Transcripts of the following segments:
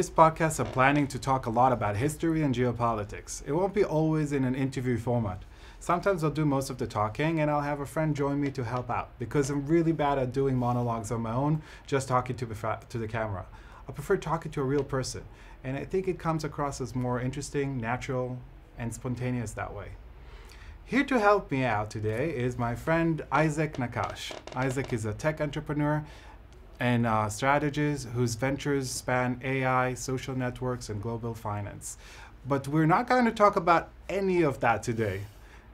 this podcast, I'm planning to talk a lot about history and geopolitics. It won't be always in an interview format. Sometimes I'll do most of the talking and I'll have a friend join me to help out because I'm really bad at doing monologues on my own, just talking to the camera. I prefer talking to a real person, and I think it comes across as more interesting, natural, and spontaneous that way. Here to help me out today is my friend Isaac Nakash. Isaac is a tech entrepreneur and strategist whose ventures span AI, social networks, and global finance. But we're not going to talk about any of that today.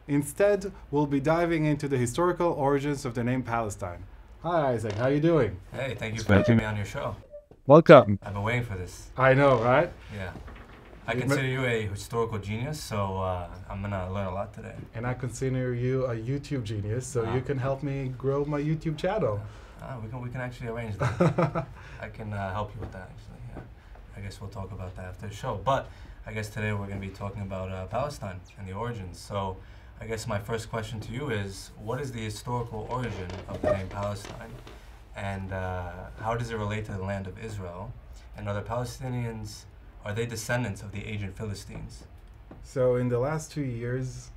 Instead, we'll be diving into the historical origins of the name Palestine. Hi, Isaac. How you doing? Hey, thank you for having me on your show. Welcome. I've been waiting for this. I know, right? Yeah. I consider you a historical genius, so I'm going to learn a lot today. And I consider you a YouTube genius, so you can help me grow my YouTube channel. We can actually arrange that. I can help you with that, actually. Yeah. I guess we'll talk about that after the show. But I guess today we're going to be talking about Palestine and the origins. So I guess my first question to you is, what is the historical origin of the name Palestine? And how does it relate to the land of Israel? And are the Palestinians, are they descendants of the ancient Philistines? So in the last 2 years,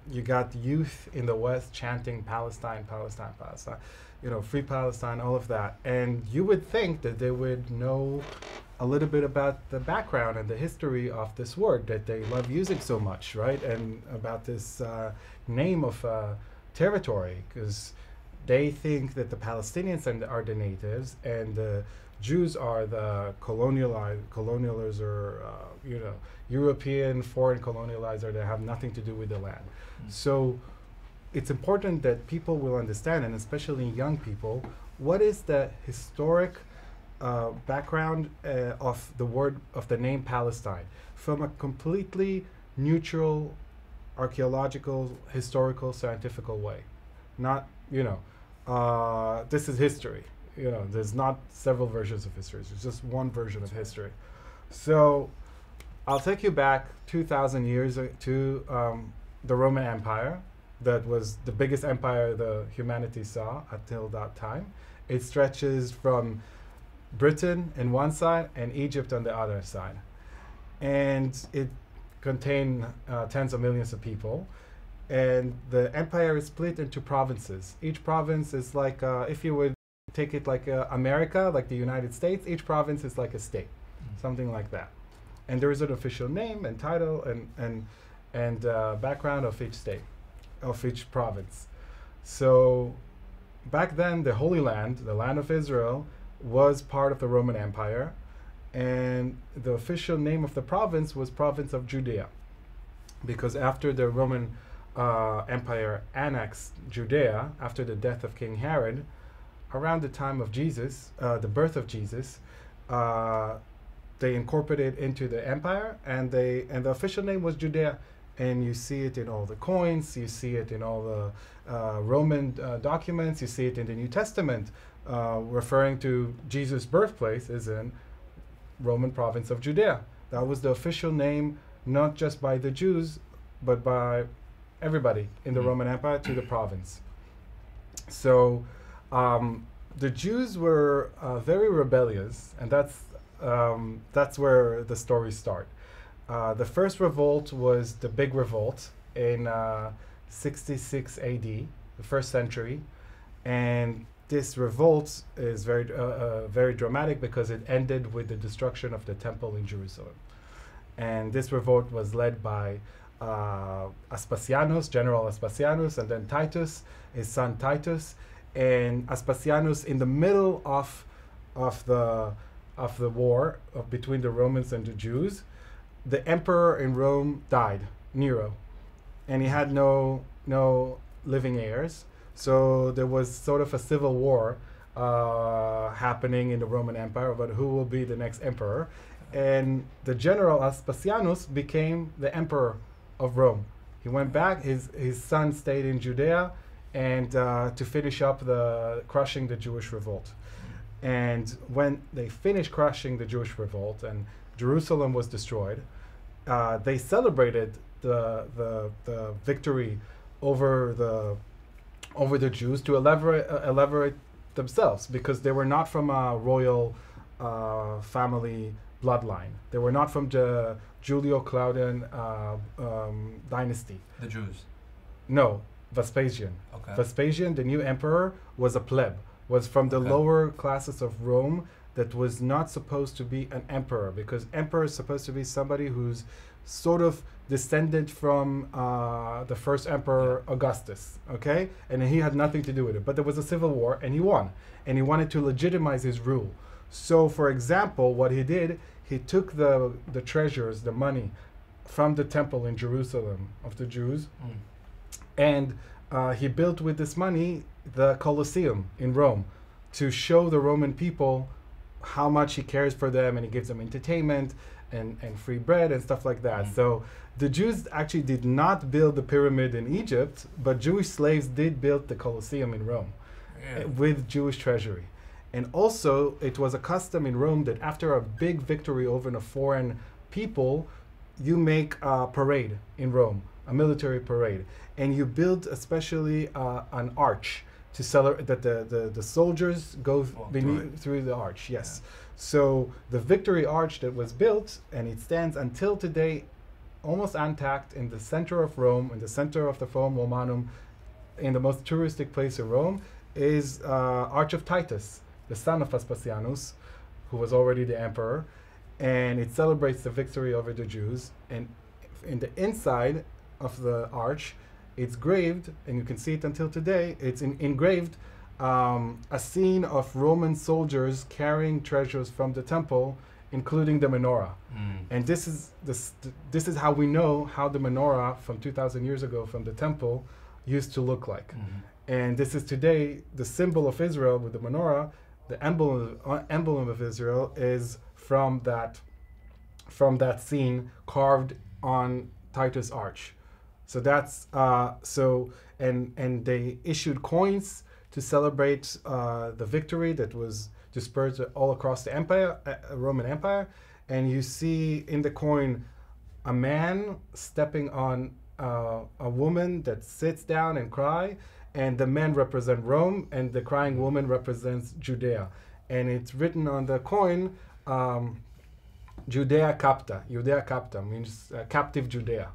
you got youth in the West chanting Palestine, Palestine, Palestine. You know, free Palestine, all of that. And you would think that they would know a little bit about the background and the history of this word that they love using so much, right? And about this name of territory, because they think that the Palestinians are the natives and the Jews are the colonialers or, European foreign colonializer that have nothing to do with the land. So it's important that people will understand, and especially young people, what is the historic background of the word, of the name Palestine, from a completely neutral, archaeological, historical, scientific way. Not, this is history. There's not several versions of history. There's just one version of history. So I'll take you back 2,000 years to the Roman Empire. That was the biggest empire the humanity saw until that time. It stretches from Britain on one side and Egypt on the other side. And it contained tens of millions of people. And the empire is split into provinces. Each province is like, if you would take it like America, like the United States, each province is like a state, something like that. And there is an official name and title and background of each state, of each province. So back then, the Holy Land, the land of Israel, was part of the Roman Empire, and the official name of the province was Province of Judea, because after the Roman Empire annexed Judea, after the death of King Herod, around the time of Jesus, the birth of Jesus, they incorporated into the empire, and the official name was Judea. And you see it in all the coins, you see it in all the Roman documents, you see it in the New Testament, referring to Jesus' birthplace is in Roman province of Judea. That was the official name, not just by the Jews, but by everybody in the Roman Empire to the province. So the Jews were very rebellious, and that's where the stories start. The first revolt was the Big Revolt in 66 AD, the first century. And this revolt is very dramatic because it ended with the destruction of the temple in Jerusalem. And this revolt was led by Aspasia, General Aspasia, and then Titus, his son Titus. And Aspasia, in the middle of the war between the Romans and the Jews, the emperor in Rome died, Nero, and he had no living heirs. So there was sort of a civil war happening in the Roman Empire about who will be the next emperor. And the general Aspasia became the emperor of Rome. He went back, his son stayed in Judea, and to finish up crushing the Jewish revolt. And when they finished crushing the Jewish revolt and Jerusalem was destroyed, they celebrated the victory over the Jews to elaborate themselves, because they were not from a royal family bloodline. They were not from the Julio-Claudian dynasty. The Jews. No, Vespasian. Okay. Vespasian, the new emperor, was a pleb, was from the Okay. lower classes of Rome that was not supposed to be an emperor, because emperor is supposed to be somebody who's sort of descended from the first emperor Augustus, okay? And he had nothing to do with it. But there was a civil war, and he won. And he wanted to legitimize his rule. So, for example, what he did, he took the treasures, the money, from the temple in Jerusalem of the Jews, and he built with this money the Colosseum in Rome to show the Roman people how much he cares for them, and he gives them entertainment and free bread and stuff like that. So the Jews actually did not build the pyramid in Egypt, but Jewish slaves did build the Colosseum in Rome with Jewish treasury. And also, it was a custom in Rome that after a big victory over a foreign people, you make a parade in Rome, a military parade. And you build especially an arch to celebrate that the soldiers go through the arch, yes. Yeah. So the Victory Arch that was built, and it stands until today almost intact in the center of Rome, in the center of the Forum Romanum, in the most touristic place in Rome, is Arch of Titus, the son of Vespasianus, who was already the emperor, and it celebrates the victory over the Jews. And in the inside of the arch, it's graved, and you can see it until today, it's engraved a scene of Roman soldiers carrying treasures from the temple, including the menorah. And this is how we know how the menorah from 2,000 years ago from the temple used to look like. And this is today the symbol of Israel with the menorah. The emblem of Israel is from that scene carved on Titus Arch. So that's and they issued coins to celebrate the victory that was dispersed all across the empire, Roman Empire. And you see in the coin a man stepping on a woman that sits down and cry, and the men represent Rome, and the crying woman represents Judea. And it's written on the coin, Judea Capta. Judea Capta means captive Judea.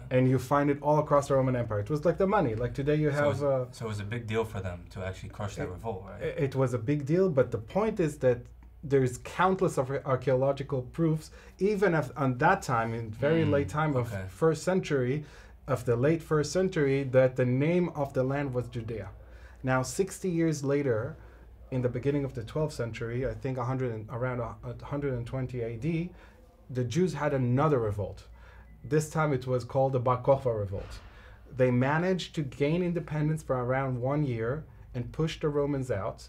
And you find it all across the Roman Empire. It was like the money. Like today you have... So it was a big deal for them to actually crush that revolt, right? It was a big deal, but the point is that there's countless of archaeological proofs, even on that time, in very late time of first century, of the late first century, that the name of the land was Judea. Now, 60 years later, in the beginning of the 12th century, I think around 120 AD, the Jews had another revolt. This time it was called the Bar Kokhba revolt. They managed to gain independence for around 1 year and push the Romans out,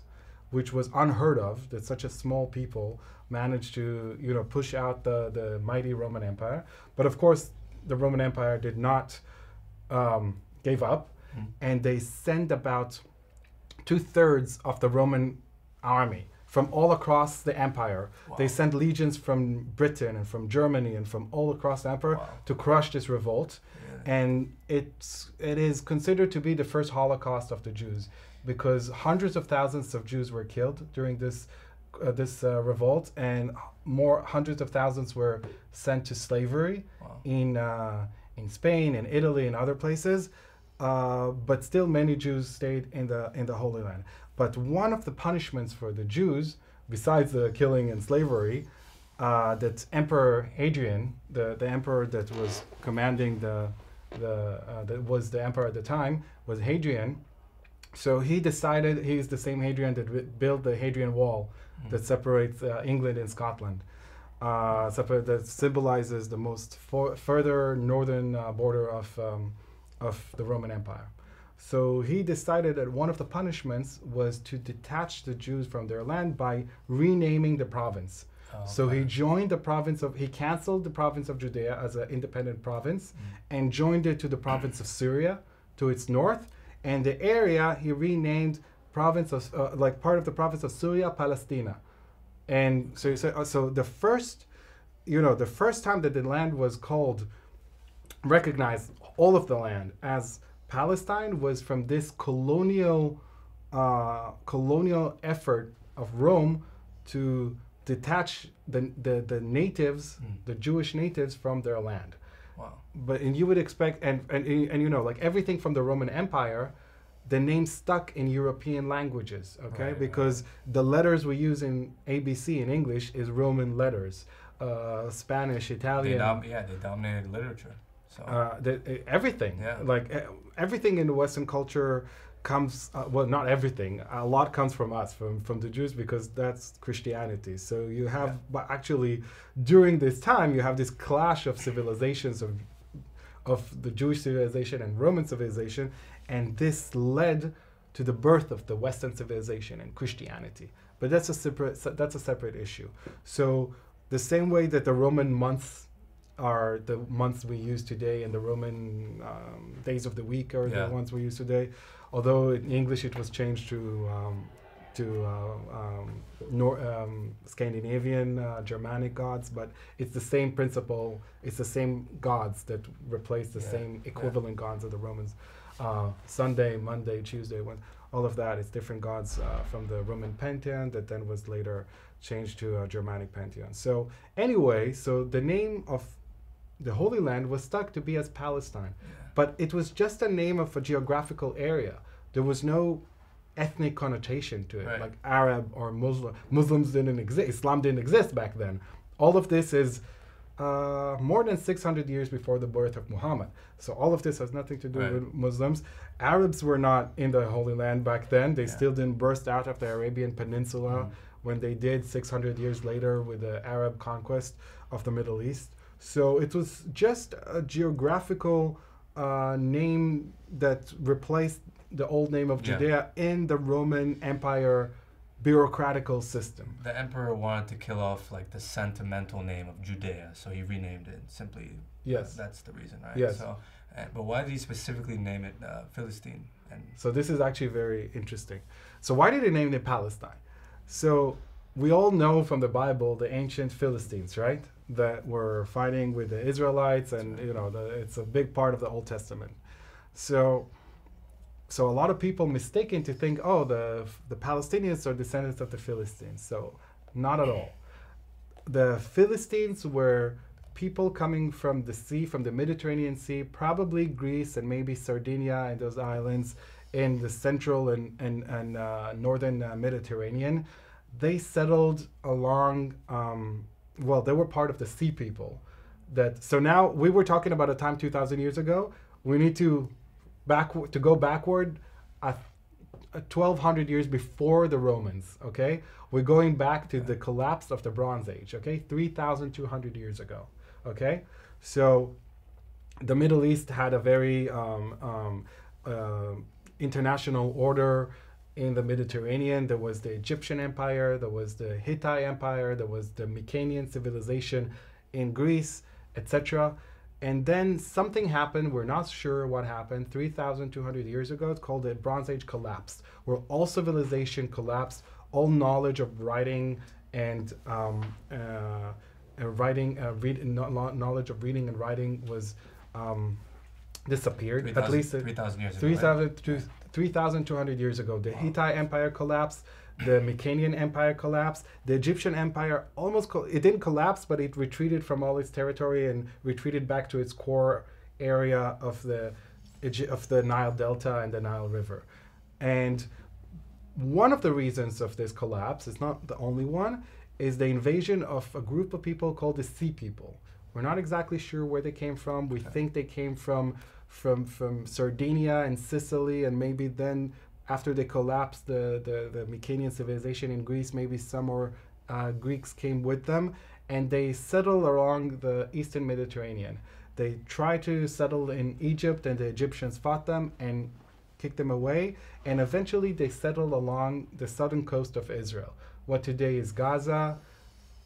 which was unheard of, that such a small people managed to, push out the mighty Roman Empire. But of course, the Roman Empire did not gave up, and they sent about 2/3 of the Roman army from all across the empire. Wow. They sent legions from Britain and from Germany and from all across the empire to crush this revolt. Yeah. And it is considered to be the first Holocaust of the Jews, because hundreds of thousands of Jews were killed during this revolt, and hundreds of thousands were sent to slavery in Spain and Italy and other places. But still many Jews stayed in the Holy Land. But one of the punishments for the Jews, besides the killing and slavery, that Emperor Hadrian, the emperor that was commanding that was the emperor at the time, was Hadrian. So he decided, he's the same Hadrian that built the Hadrian Wall that separates England and Scotland, that symbolizes the most further northern border of the Roman Empire. So he decided that one of the punishments was to detach the Jews from their land by renaming the province. So he joined he canceled the province of Judea as an independent province and joined it to the province of Syria, to its north. And the area he renamed province of, part of the province of Syria, Palestine. And so the first time that the land was recognized, all of the land as Palestine, was from this colonial effort of Rome to detach the natives, the Jewish natives, from their land. Wow. But and you would expect, and you know, like everything from the Roman Empire, the name stuck in European languages, okay? Right, because the letters we use in ABC in English is Roman letters, Spanish, Italian. They dominated literature. So Everything, Yeah. like everything in the Western culture comes, well, not everything, a lot comes from us, from the Jews, because that's Christianity. So you have, but actually during this time, you have this clash of civilizations of the Jewish civilization and Roman civilization, and this led to the birth of the Western civilization and Christianity. But that's a separate issue. So the same way that the Roman months are the months we use today, and the Roman days of the week are the ones we use today, although in English it was changed to Scandinavian, Germanic gods, but it's the same principle. It's the same gods that replace the same equivalent gods of the Romans. Sunday, Monday, Tuesday, all of that is different gods from the Roman pantheon that then was later changed to a Germanic pantheon. So anyway, so the name of the Holy Land was stuck to be as Palestine, but it was just a name of a geographical area. There was no ethnic connotation to it, like Arab or Muslim. Muslims didn't exist. Islam didn't exist back then. All of this is more than 600 years before the birth of Muhammad. So all of this has nothing to do with Muslims. Arabs were not in the Holy Land back then. They still didn't burst out of the Arabian Peninsula when they did 600 years later with the Arab conquest of the Middle East. So it was just a geographical name that replaced the old name of Judea in the Roman Empire bureaucratical system. The emperor wanted to kill off like the sentimental name of Judea, so he renamed it simply. Yes. That's the reason, right? Yes. So, but why did he specifically name it Philistine? So this is actually very interesting. So why did he name it Palestine? So we all know from the Bible the ancient Philistines, right? That were fighting with the Israelites, and you know, it's a big part of the Old Testament. So a lot of people mistaken to think, oh, the Palestinians are descendants of the Philistines. So not at all. The Philistines were people coming from the sea, from the Mediterranean Sea, probably Greece and maybe Sardinia and those islands in the central and northern Mediterranean. They settled along, well, they were part of the sea people. So now we were talking about a time 2,000 years ago. We need to go backward 1,200 years before the Romans, okay? We're going back to the collapse of the Bronze Age, okay? 3,200 years ago, okay? So the Middle East had a very international order in the Mediterranean. There was the Egyptian Empire, there was the Hittite Empire, there was the Mycenaean civilization in Greece, etc. And then something happened, we're not sure what happened, 3,200 years ago. It's called the Bronze Age collapse, where all civilization collapsed, all knowledge of writing and knowledge of reading and writing was disappeared. At least 3,000 years ago. 3,200 years ago. The Hittite Empire collapsed. The Mycenaean Empire collapsed. The Egyptian Empire it didn't collapse, but it retreated from all its territory and retreated back to its core area of the Nile Delta and the Nile River. And one of the reasons of this collapse, it's not the only one, is the invasion of a group of people called the Sea People. We're not exactly sure where they came from. We think they came from Sardinia and Sicily, and maybe then after they collapsed the Mycenaean civilization in Greece, maybe some more Greeks came with them, and they settled along the Eastern Mediterranean. They tried to settle in Egypt, and the Egyptians fought them and kicked them away, and eventually they settled along the southern coast of Israel, what today is Gaza,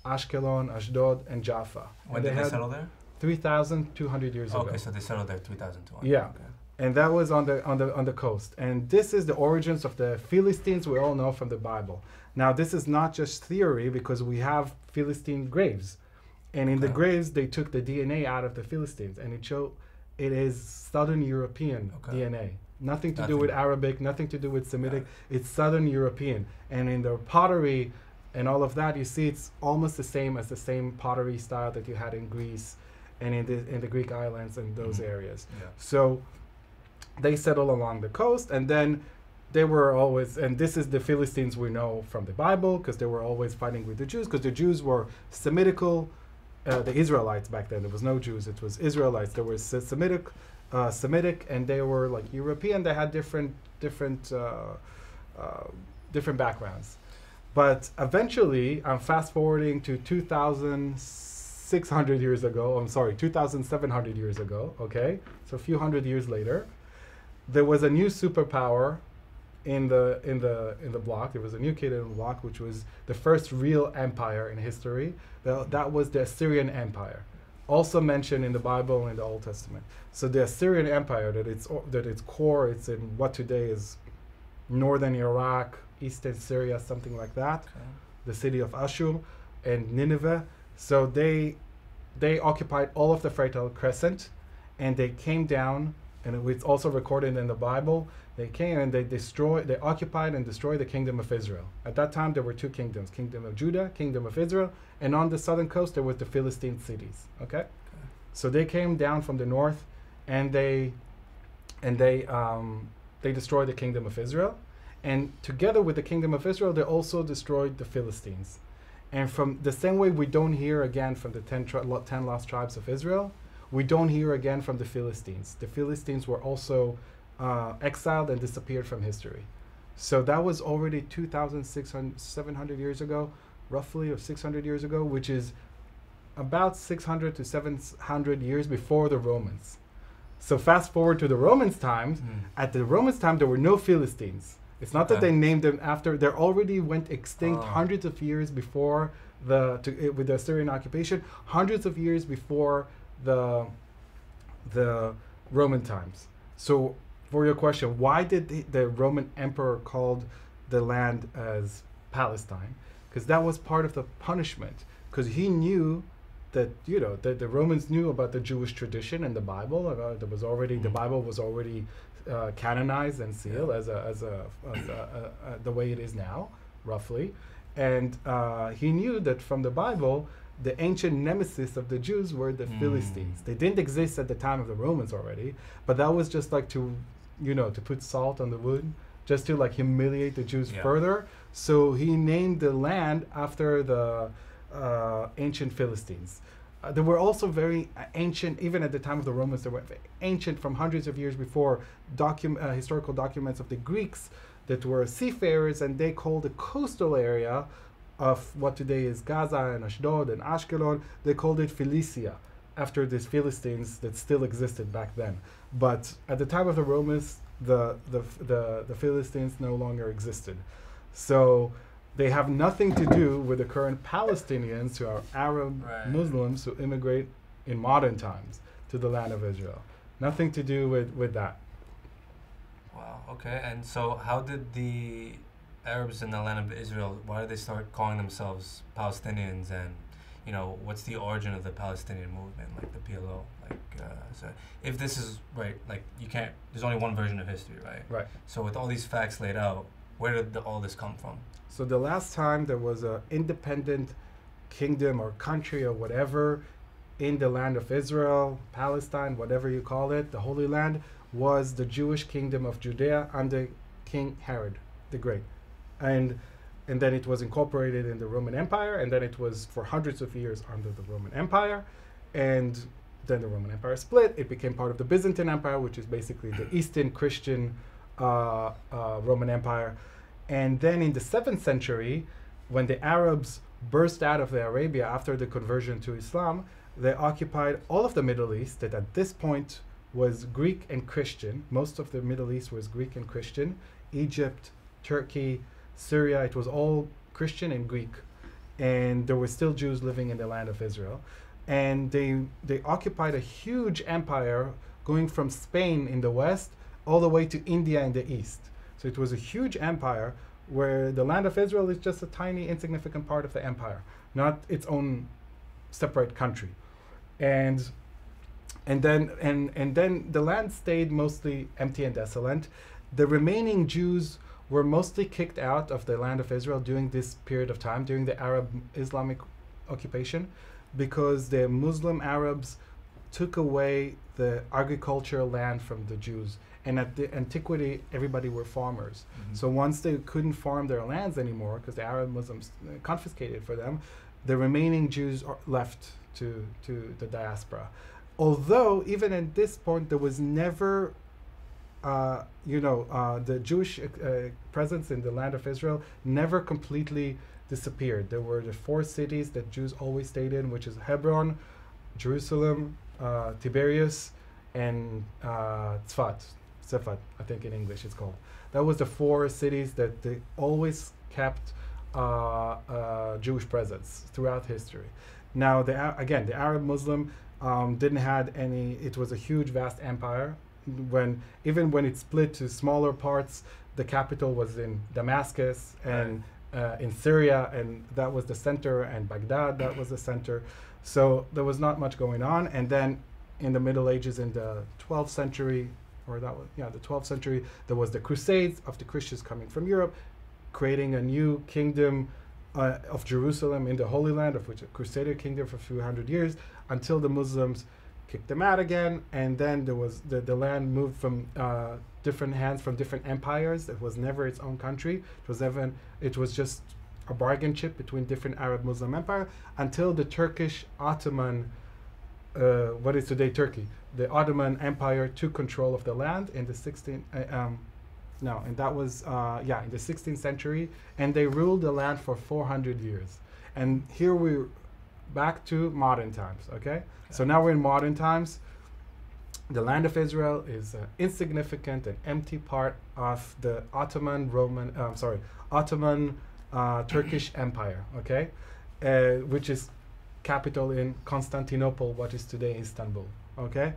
Ashkelon, Ashdod, and Jaffa. When did they settle there? 3,200 years ago. Okay, so they settled there 3,200. Yeah. Okay. And that was on the coast. And this is the origins of the Philistines we all know from the Bible. Now, this is not just theory, because we have Philistine graves. And in the graves, they took the DNA out of the Philistines, and it showed it is Southern European DNA. Nothing to do with Arabic, nothing to do with Semitic. It's Southern European. And in the pottery and all of that, you see it's almost the same as the same pottery style that you had in Greece and in the Greek islands and those areas. Yeah. So they settled along the coast, and then they were always, and this is the Philistines we know from the Bible, because they were always fighting with the Jews, because the Jews were Semitical, the Israelites back then. There was no Jews, it was Israelites. There was Semitic, and they were like European. They had different backgrounds. But eventually, I'm fast forwarding to 2,700 years ago, okay? So a few hundred years later, there was a new superpower in the block. There was a new kid in the block, which was the first real empire in history. That was the Assyrian Empire, also mentioned in the Bible and in the Old Testament. So the Assyrian Empire, that its core, it's in what today is northern Iraq, eastern Syria, something like that. Okay. The city of Ashur and Nineveh. So they occupied all of the Fertile Crescent, and they came down, and it's also recorded in the Bible. They came and they occupied and destroyed the kingdom of Israel. At that time, there were two kingdoms: kingdom of Judah, kingdom of Israel, and on the southern coast there was the Philistine cities. Okay, so they came down from the north, and they destroyed the kingdom of Israel, and together with the kingdom of Israel, they also destroyed the Philistines. And from the same way we don't hear again from the 10 lost tribes of Israel, we don't hear again from the Philistines. The Philistines were also exiled and disappeared from history. So that was already 700 years ago, roughly, or 600 years ago, which is about 600 to 700 years before the Romans. So fast forward to the Romans' times. At the Romans' time, there were no Philistines. It's not that they named them after. They already went extinct hundreds of years before with the Assyrian occupation, hundreds of years before the Roman times. So for your question, why did the Roman emperor called the land as Palestine? Because that was part of the punishment. Because he knew that that the Romans knew about the Jewish tradition and the Bible. There was already the Bible was already canonized and sealed as the way it is now, roughly. And he knew that from the Bible, the ancient nemesis of the Jews were the Philistines. They didn't exist at the time of the Romans already, but that was just like to put salt on the wound, just to like humiliate the Jews further. So he named the land after the ancient Philistines. They were also very ancient, even at the time of the Romans. They were ancient from hundreds of years before. Historical documents of the Greeks that were seafarers, and they called the coastal area of what today is Gaza and Ashdod and Ashkelon, they called it Philistia, after these Philistines that still existed back then. But at the time of the Romans, the Philistines no longer existed. So they have nothing to do with the current Palestinians, who are Arab Muslims who immigrate in modern times to the land of Israel. Nothing to do with that. Wow, okay. And so how did the Arabs in the land of Israel, why did they start calling themselves Palestinians? And what's the origin of the Palestinian movement, like the PLO? So if this is right, like there's only one version of history, right? Right. So with all these facts laid out, where did all this come from? So the last time there was an independent kingdom or country or whatever in the land of Israel, Palestine, whatever you call it, the Holy Land, was the Jewish kingdom of Judea under King Herod the Great. And then it was incorporated in the Roman Empire, and then it was for hundreds of years under the Roman Empire. And then the Roman Empire split. It became part of the Byzantine Empire, which is basically the Eastern Christian Roman Empire. And then in the 7th century, when the Arabs burst out of Arabia after the conversion to Islam, they occupied all of the Middle East, that at this point was Greek and Christian. Most of the Middle East was Greek and Christian. Egypt, Turkey, Syria, it was all Christian and Greek. And there were still Jews living in the land of Israel. And they occupied a huge empire going from Spain in the west all the way to India in the east. So it was a huge empire where the land of Israel is just a tiny, insignificant part of the empire, not its own separate country. And then the land stayed mostly empty and desolate. The remaining Jews were mostly kicked out of the land of Israel during this period of time, during the Arab Islamic occupation, because the Muslim Arabs took away the agricultural land from the Jews. And at the antiquity, everybody were farmers. So once they couldn't farm their lands anymore, because the Arab Muslims confiscated for them, the remaining Jews are left to the diaspora. Although, even at this point, there was never, the Jewish presence in the land of Israel never completely disappeared. There were the 4 cities that Jews always stayed in, which is Hebron, Jerusalem, Tiberias, and Tzfat, I think in English it's called. That was the 4 cities that they always kept Jewish presence throughout history. Now, the Arab Muslim didn't had any. It was a huge, vast empire. Even when it split to smaller parts, the capital was in Damascus and in Syria, and that was the center, and Baghdad, that was the center. So there was not much going on. And then in the Middle Ages, in the 12th century, the 12th century, there was the Crusades of the Christians coming from Europe, creating a new kingdom of Jerusalem in the Holy Land, of which a Crusader kingdom for a few hundred years, until the Muslims kicked them out again. And then there was the land moved from different hands from different empires. It was never its own country. It was just a bargain chip between different Arab Muslim empire until the Turkish Ottoman, what is today Turkey, the Ottoman Empire took control of the land in the 16th. And that was in the 16th century, and they ruled the land for 400 years. And here we're back to modern times. Okay, so now we're in modern times. The land of Israel is an insignificant and empty part of the Ottoman Turkish Empire. Okay, which is capital in Constantinople, what is today Istanbul. Okay,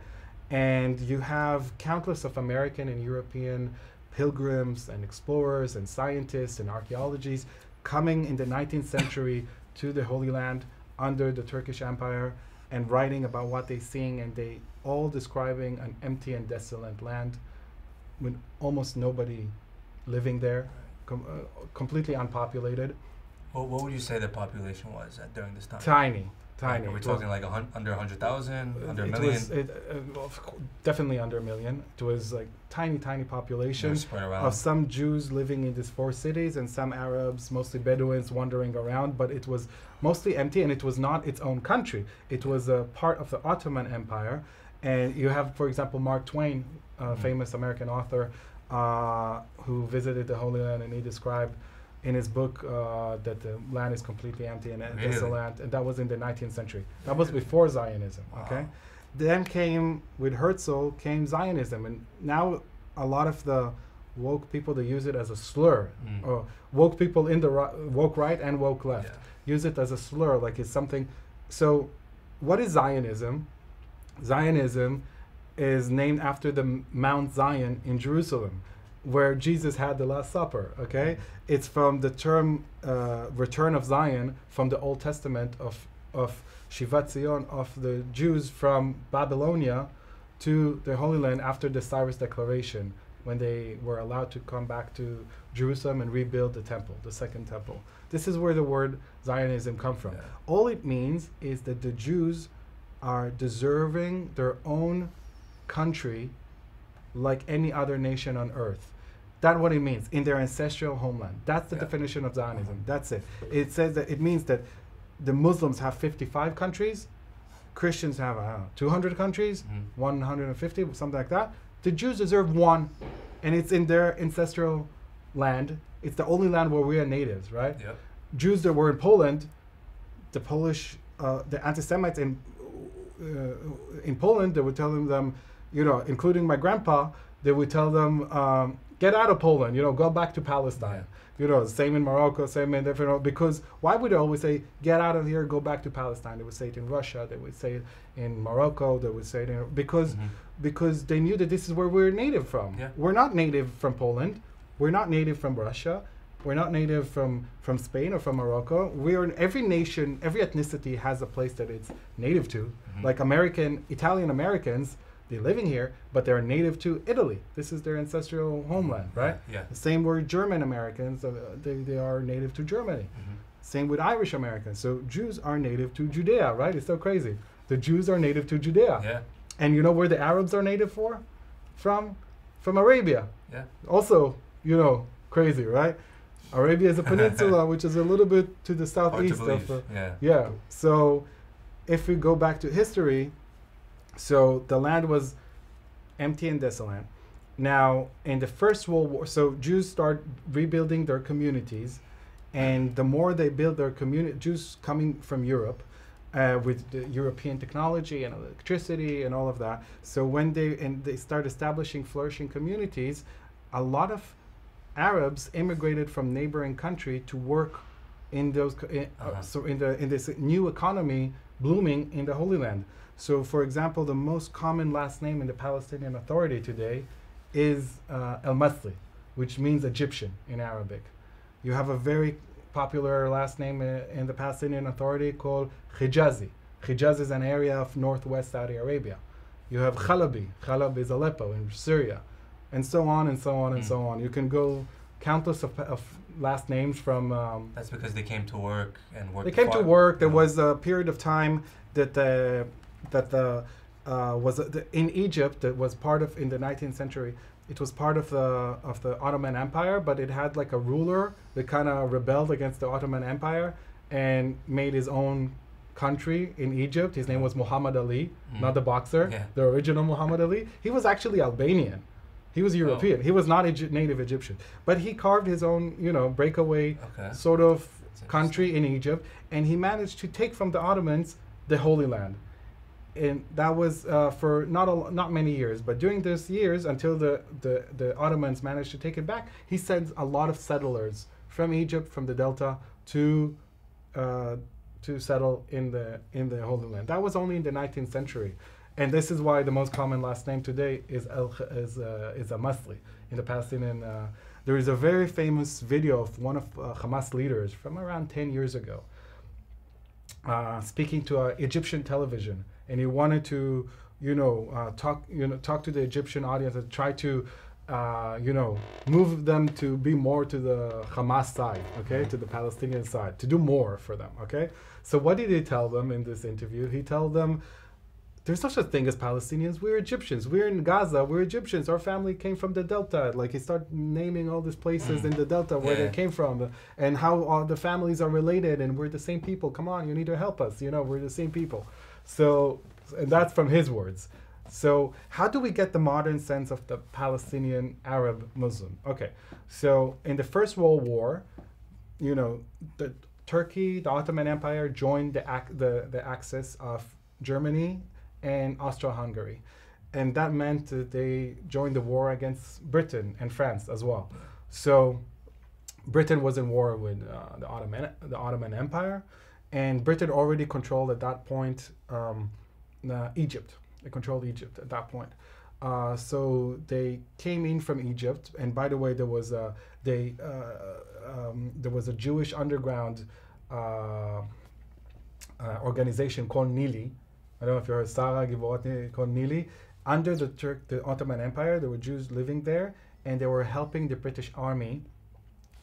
and you have countless of American and European pilgrims and explorers and scientists and archaeologists coming in the 19th century to the Holy Land under the Turkish Empire and writing about what they're seeing, and they all describing an empty and desolate land with almost nobody living there, completely unpopulated. Well, what would you say the population was during this time? Tiny. Are we talking like under 100,000, under a million? Definitely under a million. It was like tiny population of some Jews living in these 4 cities and some Arabs, mostly Bedouins, wandering around. But it was mostly empty, and it was not its own country. It was a part of the Ottoman Empire. And you have, for example, Mark Twain, famous American author, who visited the Holy Land, and he described in his book that the land is completely empty and desolate, and that was in the 19th century. That was before Zionism. Okay, then with Herzl came Zionism, and now a lot of the woke people, they use it as a slur. Woke people in the woke right and woke left use it as a slur, like it's something. So, what is Zionism? Zionism is named after the Mount Zion in Jerusalem, where Jesus had the Last Supper. Okay, it's from the term return of Zion from the Old Testament of Shivat Zion, of the Jews from Babylonia to the Holy Land after the Cyrus Declaration, when they were allowed to come back to Jerusalem and rebuild the temple, the second temple. This is where the word Zionism comes from. All it means is that the Jews are deserving their own country like any other nation on earth. That's what it means, in their ancestral homeland. That's the definition of Zionism. That's it. It says that it means that the Muslims have 55 countries, Christians have 200 countries, 150, something like that. The Jews deserve one, and it's in their ancestral land. It's the only land where we are natives, right? Jews that were in Poland, the Polish, the anti-Semites in Poland, they would tell them, including my grandpa, they would tell them, get out of Poland, go back to Palestine. Same in Morocco, same in different, because why would they always say, get out of here, go back to Palestine? They would say it in Russia, they would say it in Morocco, they would say it because they knew that this is where we're native from. We're not native from Poland, we're not native from Russia, we're not native from Spain or from Morocco. Every nation, every ethnicity has a place that it's native to. Like Italian Americans, they're living here, but they're native to Italy. This is their ancestral homeland, right? Yeah. The same word German Americans, they are native to Germany. Same with Irish Americans. So Jews are native to Judea, right? It's so crazy. The Jews are native to Judea. Yeah. And you know where the Arabs are native from? From Arabia. Yeah. Also, crazy, right? Arabia is a peninsula, which is a little bit to the southeast of. Yeah. So, if we go back to history, so the land was empty and desolate. Now, in the First World War, so Jews start rebuilding their communities, and the more they build their community, Jews coming from Europe, with the European technology and electricity and all of that. So when they start establishing flourishing communities, a lot of Arabs immigrated from neighboring country to work in those in this new economy blooming in the Holy Land. So, for example, the most common last name in the Palestinian Authority today is El-Masri, which means Egyptian in Arabic. You have a very popular last name in the Palestinian Authority called Hijazi. Hijaz is an area of northwest Saudi Arabia. You have Khalabi. Khalab is Aleppo in Syria, and so on and so on and so on. You can go countless of last names from. That's because they came to work and worked. They came to work. There was a period of time that in Egypt that was part of in the 19th century. It was part of the Ottoman Empire, but it had like a ruler that kind of rebelled against the Ottoman Empire and made his own country in Egypt. His name was Muhammad Ali, not the boxer, the original Muhammad Ali. He was actually Albanian. He was European. He was not native Egyptian, but he carved his own, breakaway sort of country in Egypt, and he managed to take from the Ottomans the Holy Land. And that was for not many years, but during those years, until the Ottomans managed to take it back, he sent a lot of settlers from Egypt, from the Delta, to settle in the Holy Land. That was only in the 19th century, and this is why the most common last name today is Al-Masri in the Palestinian. There is a very famous video of one of Hamas leaders from around 10 years ago, speaking to Egyptian television. And he wanted to, talk to the Egyptian audience and try to, move them to be more to the Hamas side, to the Palestinian side, to do more for them, So what did he tell them in this interview? He told them, there's such a thing as Palestinians. We're Egyptians. We're in Gaza. We're Egyptians. Our family came from the Delta. Like, he started naming all these places in the Delta where they came from and how all the families are related, and we're the same people. Come on, you need to help us. We're the same people. So, and that's from his words. So how do we get the modern sense of the Palestinian Arab Muslim? Okay, so in the First World War, the Turkey, the Ottoman Empire joined the axis of Germany and Austro-Hungary. And that meant that they joined the war against Britain and France as well. So Britain was in war with the Ottoman Empire, and Britain already controlled at that point Egypt. They controlled Egypt at that point. So they came in from Egypt, and by the way, there was a Jewish underground organization called Nili. I don't know if you heard Sarah Givorot called Nili. Under the Ottoman Empire, there were Jews living there, and they were helping the British Army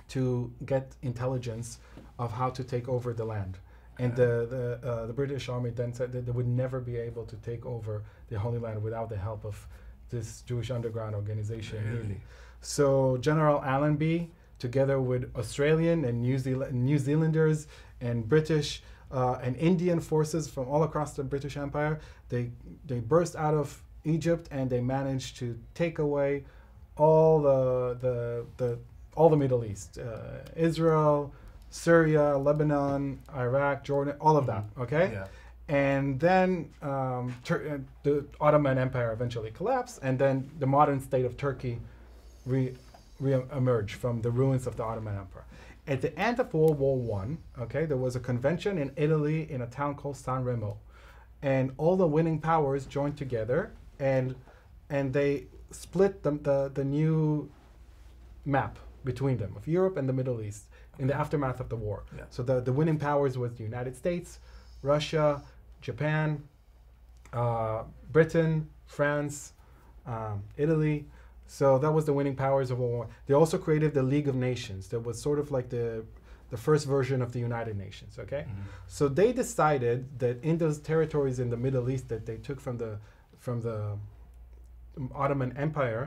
to get intelligence of how to take over the land. And the British Army then said that they would never be able to take over the Holy Land without the help of this Jewish underground organization, Nili. So General Allenby, together with Australian and New Zealanders and British and Indian forces from all across the British Empire, they burst out of Egypt, and they managed to take away all the Middle East, Israel, Syria, Lebanon, Iraq, Jordan, all of that. And then the Ottoman Empire eventually collapsed, and then the modern state of Turkey re-emerged from the ruins of the Ottoman Empire. At the end of World War I, there was a convention in Italy in a town called San Remo, and all the winning powers joined together, and they split the new map between them of Europe and the Middle East in the aftermath of the war. So the winning powers was the United States, Russia, Japan, Britain, France, Italy. So that was the winning powers of World War. They also created the League of Nations. That was sort of like the first version of the United Nations. Okay, so they decided that in those territories in the Middle East that they took from the Ottoman Empire,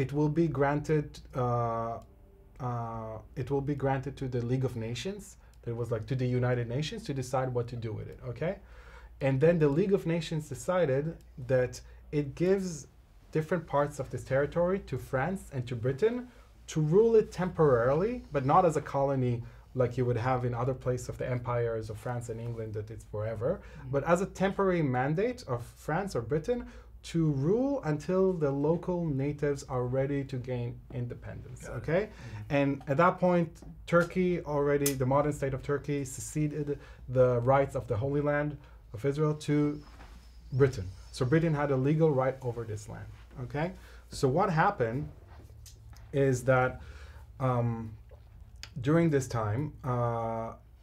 it will be granted to the League of Nations. That was like to the United Nations to decide what to do with it. Okay, and then the League of Nations decided that it gives different parts of this territory to France and to Britain to rule it temporarily, but not as a colony like you would have in other places of the empires of France and England that it's forever, but as a temporary mandate of France or Britain to rule until the local natives are ready to gain independence, okay? And at that point, Turkey already, the modern state of Turkey, ceded the rights of the Holy Land of Israel to Britain. So Britain had a legal right over this land, okay? So what happened is that during this time,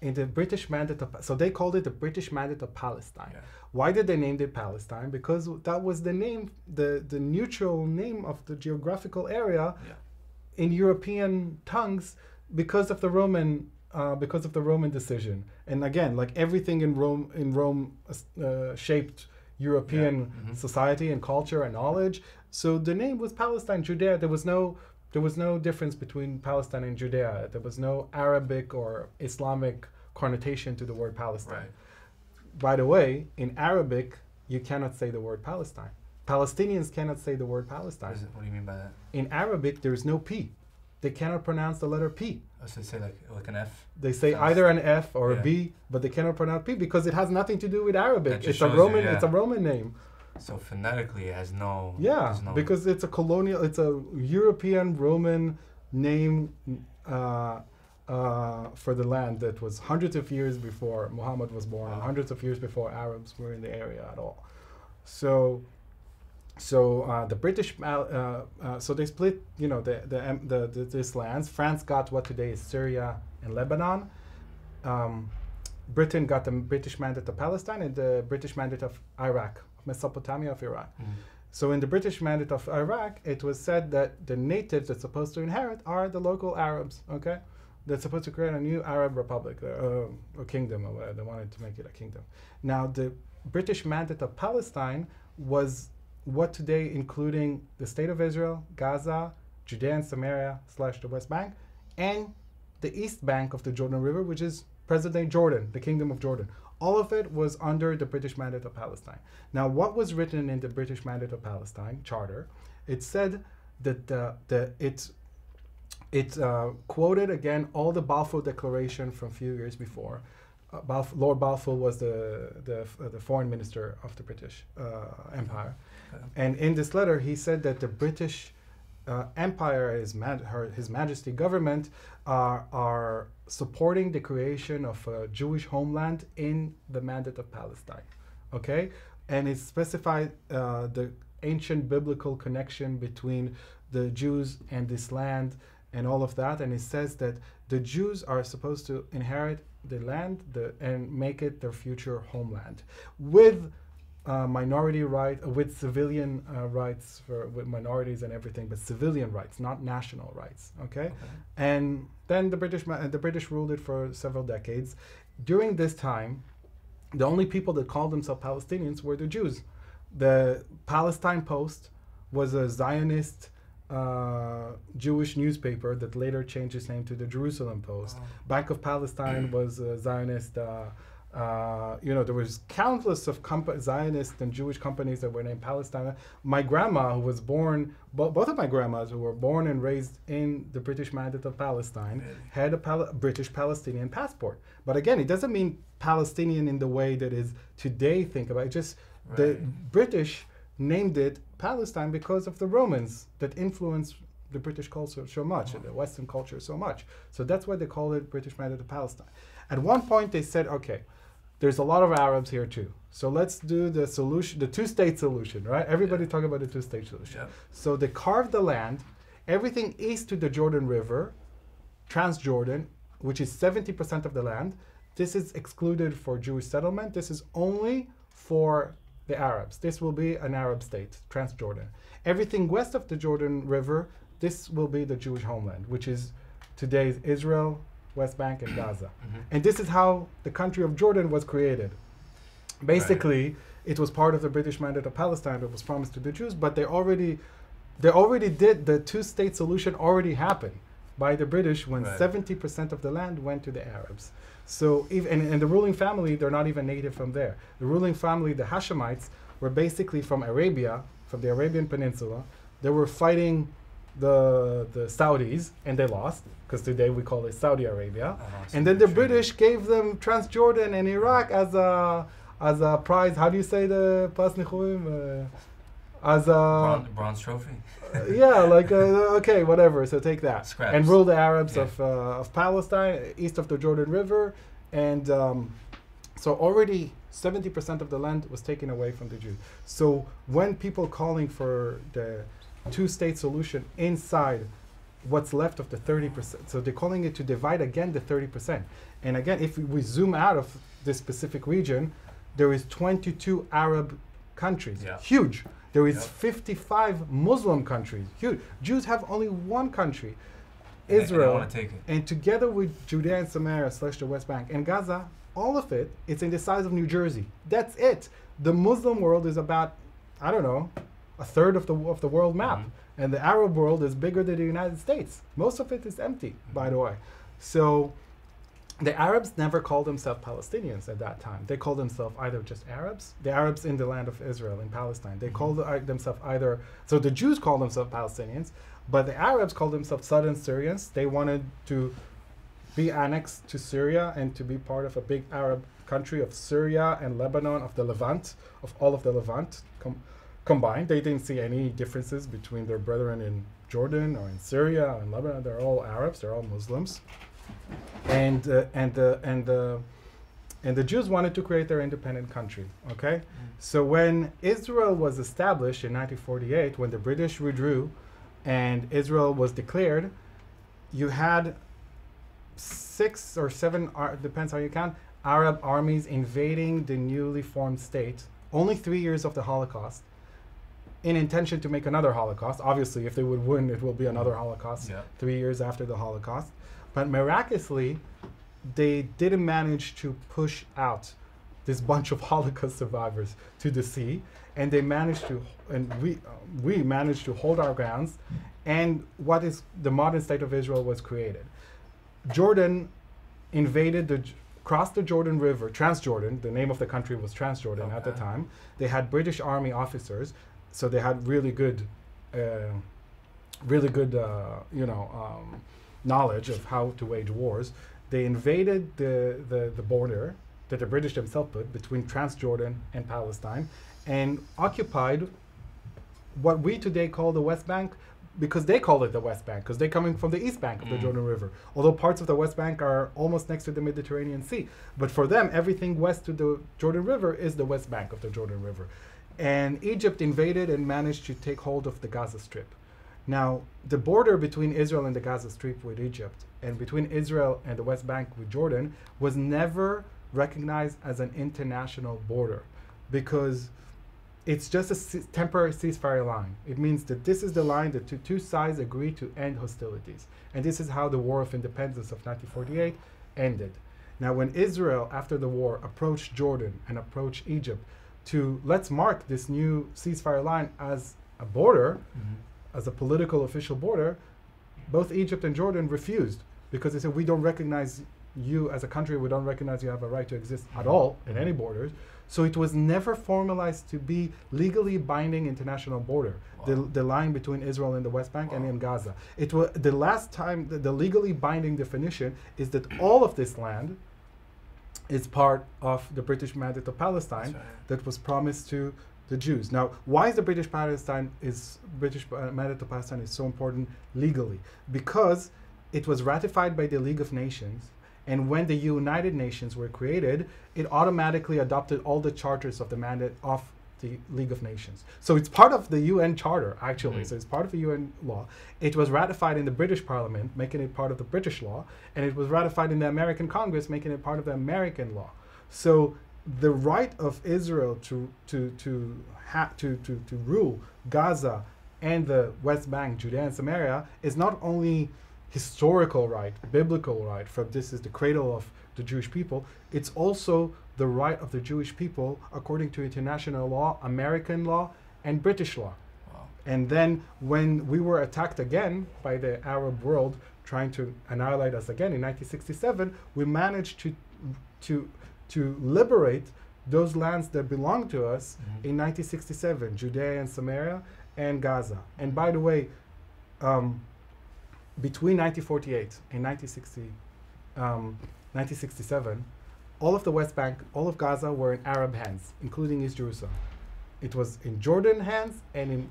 in the British Mandate of, so they called it the British Mandate of Palestine. Yeah. Why did they name it Palestine? Because that was the name, the neutral name of the geographical area in European tongues because of the Roman decision. And again, like everything in Rome shaped European society and culture and knowledge. So the name was Palestine, Judea. There was no difference between Palestine and Judea. There was no Arabic or Islamic connotation to the word Palestine. Right. By the way, in Arabic, you cannot say the word Palestine. Palestinians cannot say the word Palestine. What do you mean by that? In Arabic, there is no P. They cannot pronounce the letter P. Oh, so they say like an F? They say either an F or a B, but they cannot pronounce P because it has nothing to do with Arabic. It's a Roman. It's a Roman name. So phonetically, it has no. Yeah, because it's a colonial. It's a European Roman name for the land that was hundreds of years before Muhammad was born, and hundreds of years before Arabs were in the area at all. So the British, so they split, this lands. France got what today is Syria and Lebanon. Britain got the British Mandate of Palestine and the British Mandate of Iraq, Mesopotamia of Iraq. So in the British Mandate of Iraq, it was said that the natives that's supposed to inherit are the local Arabs. Okay, that's supposed to create a new Arab republic or kingdom or whatever. They wanted to make it a kingdom. Now the British Mandate of Palestine was what today, including the state of Israel, Gaza, Judea and Samaria / the West Bank, and the East Bank of the Jordan River, which is present-day Jordan, the Kingdom of Jordan. All of it was under the British Mandate of Palestine. Now, what was written in the British Mandate of Palestine Charter? It said that it quoted again all the Balfour Declaration from a few years before. Lord Balfour was the foreign minister of the British Empire. And in this letter, he said that the British Empire, His Majesty government, are supporting the creation of a Jewish homeland in the Mandate of Palestine. Okay? And it specified the ancient biblical connection between the Jews and this land and all of that. And it says that the Jews are supposed to inherit the land and make it their future homeland with minority right, with civilian rights with minorities and everything, but civilian rights, not national rights. Okay? And then the British ruled it for several decades. During this time, the only people that called themselves Palestinians were the Jews. The Palestine Post was a Zionist Jewish newspaper that later changed its name to the Jerusalem Post. Bank of Palestine was a Zionist. There was countless of Zionist and Jewish companies that were named Palestine. My grandma, who was born, both of my grandmas who were born and raised in the British Mandate of Palestine, had a British Palestinian passport. But again, it doesn't mean Palestinian in the way that is today think about it. Just the British named it Palestine because of the Romans that influenced the British culture so much, and the Western culture so much. So that's why they called it British Mandate of Palestine. At one point they said, okay, there's a lot of Arabs here too. So let's do the solution, the two-state solution, right? Everybody talking about the two-state solution. So they carved the land, everything east to the Jordan River, Transjordan, which is 70% of the land. This is excluded for Jewish settlement. This is only for the Arabs. This will be an Arab state, Transjordan. Everything west of the Jordan River, this will be the Jewish homeland, which is today's Israel, West Bank, and Gaza. And this is how the country of Jordan was created. Basically, it was part of the British Mandate of Palestine that was promised to the Jews, but they already did, the two-state solution already happened by the British when 70% of the land went to the Arabs. So, and the ruling family, they're not even native from there. The ruling family, the Hashemites, were basically from Arabia, from the Arabian Peninsula. They were fighting the Saudis, and they lost, because today we call it Saudi Arabia. And then the British gave them Transjordan and Iraq as a prize. How do you say the Pas Nichuim? As a bronze trophy. Yeah, like okay, whatever. So take that. Scraps. And rule the Arabs of Palestine, east of the Jordan River, and so already 70% of the land was taken away from the Jews. So when people calling for the two-state solution inside what's left of the 30%, so they're calling it to divide again the 30%. And again, if we zoom out of this specific region, there is 22 Arab countries, huge. There is 55 Muslim countries, huge. Jews have only one country, Israel. And, take it. And together with Judea and Samaria / the West Bank and Gaza, all of it, it's in the size of New Jersey. That's it. The Muslim world is about, I don't know, a third of the world map. And the Arab world is bigger than the United States. Most of it is empty, by the way. So the Arabs never called themselves Palestinians at that time. They called themselves either just Arabs, the Arabs in the land of Israel, in Palestine. They called themselves either, so the Jews called themselves Palestinians, but the Arabs called themselves Southern Syrians. They wanted to be annexed to Syria and to be part of a big Arab country of Syria and Lebanon, of the Levant, of all of the Levant combined. They didn't see any differences between their brethren in Jordan or in Syria and Lebanon. They're all Arabs, they're all Muslims. And the Jews wanted to create their independent country. Okay, so when Israel was established in 1948, when the British withdrew, and Israel was declared, you had 6 or 7, depends how you count, Arab armies invading the newly formed state. Only 3 years of the Holocaust, in intention to make another Holocaust. Obviously, if they would win, it will be another Holocaust. 3 years after the Holocaust. But miraculously, they didn't manage to push out this bunch of Holocaust survivors to the sea, and they managed to, and we managed to hold our grounds, and what is the modern state of Israel was created. Jordan invaded crossed the Jordan River, Transjordan. The name of the country was Transjordan at the time. They had British Army officers, so they had really good, knowledge of how to wage wars. They invaded the border that the British themselves put between Transjordan and Palestine, and occupied what we today call the West Bank, because they call it the West Bank, because they're coming from the East Bank of the Jordan River. Although parts of the West Bank are almost next to the Mediterranean Sea. But for them, everything west to the Jordan River is the West Bank of the Jordan River. And Egypt invaded and managed to take hold of the Gaza Strip. Now, the border between Israel and the Gaza Strip with Egypt, and between Israel and the West Bank with Jordan, was never recognized as an international border, because it's just a temporary ceasefire line. It means that this is the line that two sides agree to end hostilities. And this is how the War of Independence of 1948 ended. Now, when Israel, after the war, approached Jordan and approached Egypt to let's mark this new ceasefire line as a border, as a political official border, both Egypt and Jordan refused, because they said, we don't recognize you as a country, we don't recognize you have a right to exist at all in any borders. So it was never formalized to be legally binding international border, the line between Israel and the West Bank and in Gaza. It was the last time the legally binding definition is that all of this land is part of the British Mandate of Palestine that was promised to the Jews. Now, why is the British Mandate of Palestine is so important legally? Because it was ratified by the League of Nations. And when the United Nations were created, it automatically adopted all the charters of the mandate of the League of Nations. So it's part of the UN Charter, actually. So it's part of the UN law. It was ratified in the British Parliament, making it part of the British law. And it was ratified in the American Congress, making it part of the American law. So the right of Israel to rule Gaza and the West Bank, Judea and Samaria, is not only historical right, biblical right, for this is the cradle of the Jewish people, it's also the right of the Jewish people according to international law, American law, and British law. Wow. And then when we were attacked again by the Arab world, trying to annihilate us again in 1967, we managed to liberate those lands that belonged to us in 1967, Judea and Samaria and Gaza. And by the way, between 1948 and 1967, all of the West Bank, all of Gaza were in Arab hands, including East Jerusalem. It was in Jordan hands and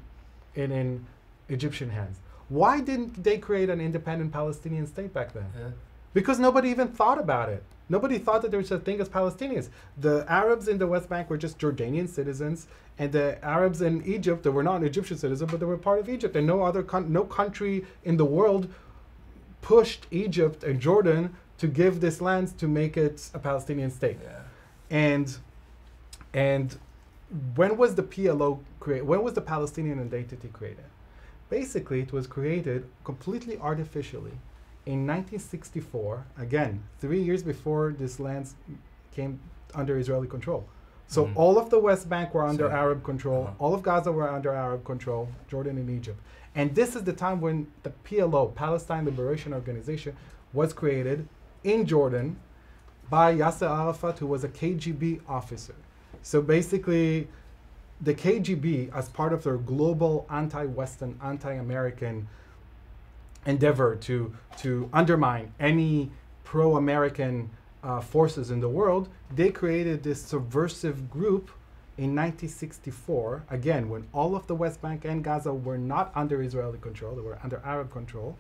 in Egyptian hands. Why didn't they create an independent Palestinian state back then? Yeah. Because nobody even thought about it. Nobody thought that there was a thing as Palestinians. The Arabs in the West Bank were just Jordanian citizens, and the Arabs in Egypt, they were not Egyptian citizens, but they were part of Egypt. And no country in the world pushed Egypt and Jordan to give this land to make it a Palestinian state. Yeah. And when was the PLO created? When was the Palestinian identity created? Basically, it was created completely artificially in 1964, again, 3 years before this land came under Israeli control. So all of the West Bank were under Arab control, all of Gaza were under Arab control, Jordan and Egypt. And this is the time when the PLO, Palestine Liberation Organization, was created in Jordan by Yasser Arafat, who was a KGB officer. So basically, the KGB, as part of their global anti-Western, anti-American endeavor to undermine any pro-American forces in the world, they created this subversive group in 1964, again, when all of the West Bank and Gaza were not under Israeli control, they were under Arab control.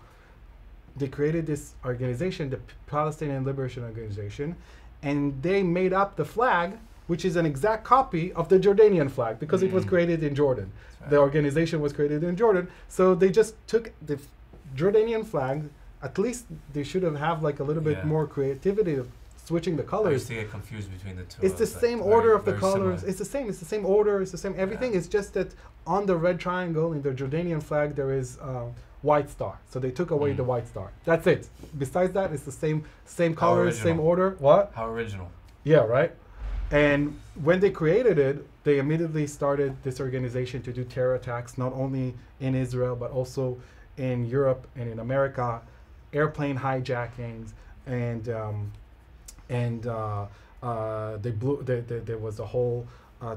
They created this organization, the Palestinian Liberation Organization, and they made up the flag, which is an exact copy of the Jordanian flag, because it was created in Jordan. Right. The organization was created in Jordan, so they just took the Jordanian flag. At least they should have like a little bit more creativity of switching the colors. I used to get confused between the two. It's the same order of the colors. Similar. It's the same order. It's the same everything. It's just that on the red triangle in the Jordanian flag there is white star. So they took away the white star. That's it. Besides that, it's the same colors, same order. What? How original. Yeah, right. And when they created it, they immediately started this organization to do terror attacks, not only in Israel, but also in Europe and in America, airplane hijackings, and they blew. There was a whole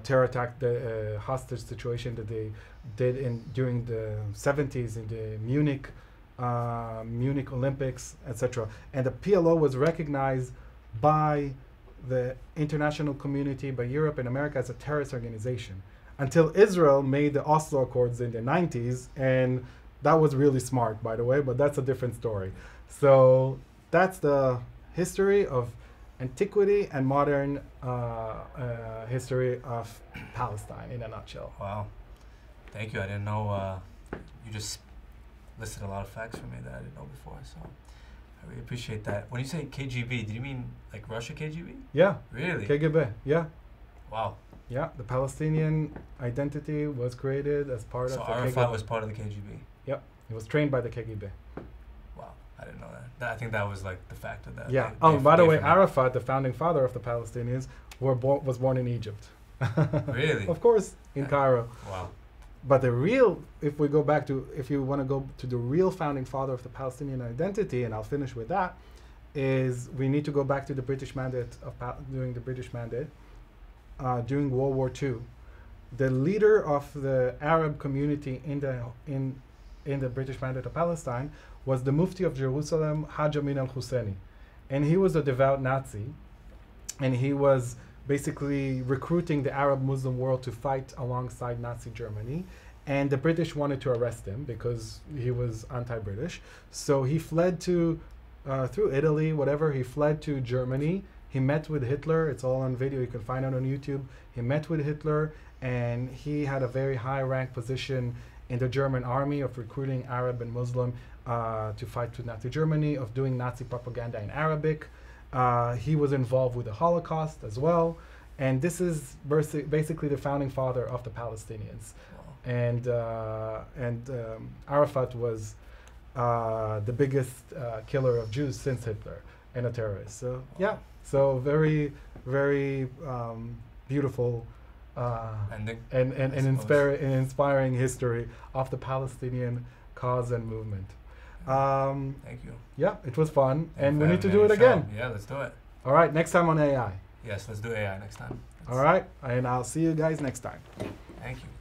terror attack, the hostage situation that they did during the 70s in the Munich Olympics, etc. And the PLO was recognized by the international community, by Europe and America, as a terrorist organization, until Israel made the Oslo Accords in the 90s, and that was really smart, by the way, but that's a different story. So that's the history of antiquity and modern history of Palestine in a nutshell. Wow. Thank you. I didn't know, you just listed a lot of facts for me that I didn't know before, so I really appreciate that. When you say KGB, do you mean like Russia KGB? Yeah. Really? KGB, yeah. Wow. Yeah, the Palestinian identity was created as part of the KGB. So Arafat was part of the KGB? Yep. He was trained by the KGB. Wow. I didn't know that. I think that was like the fact of that. Yeah. By the way, Arafat, the founding father of the Palestinians, was born in Egypt. Really? Of course, in Cairo. Wow. But the real, if you want to go to the real founding father of the Palestinian identity, and I'll finish with that, is we need to go back to the British mandate during the British mandate, during World War II. The leader of the Arab community in the British mandate of Palestine was the Mufti of Jerusalem, Hajj Amin al-Husseini. And he was a devout Nazi, and he was basically recruiting the Arab Muslim world to fight alongside Nazi Germany. And the British wanted to arrest him because he was anti-British. So he fled through Italy, whatever, he fled to Germany. He met with Hitler. It's all on video. You can find it on YouTube. He met with Hitler, and he had a very high rank position in the German army of recruiting Arab and Muslim to fight with Nazi Germany, of doing Nazi propaganda in Arabic. He was involved with the Holocaust as well. And this is basically the founding father of the Palestinians. Wow. And Arafat was the biggest killer of Jews since Hitler and a terrorist. So yeah, so very, very beautiful Ending. and I suppose. inspiring history of the Palestinian cause and movement. Thank you. Yeah, it was fun, Thank and you we for need to having do me it on the show. again. Yeah, let's do it. All right, next time on AI. Yes, let's do AI next time. All right, and I'll see you guys next time. Thank you.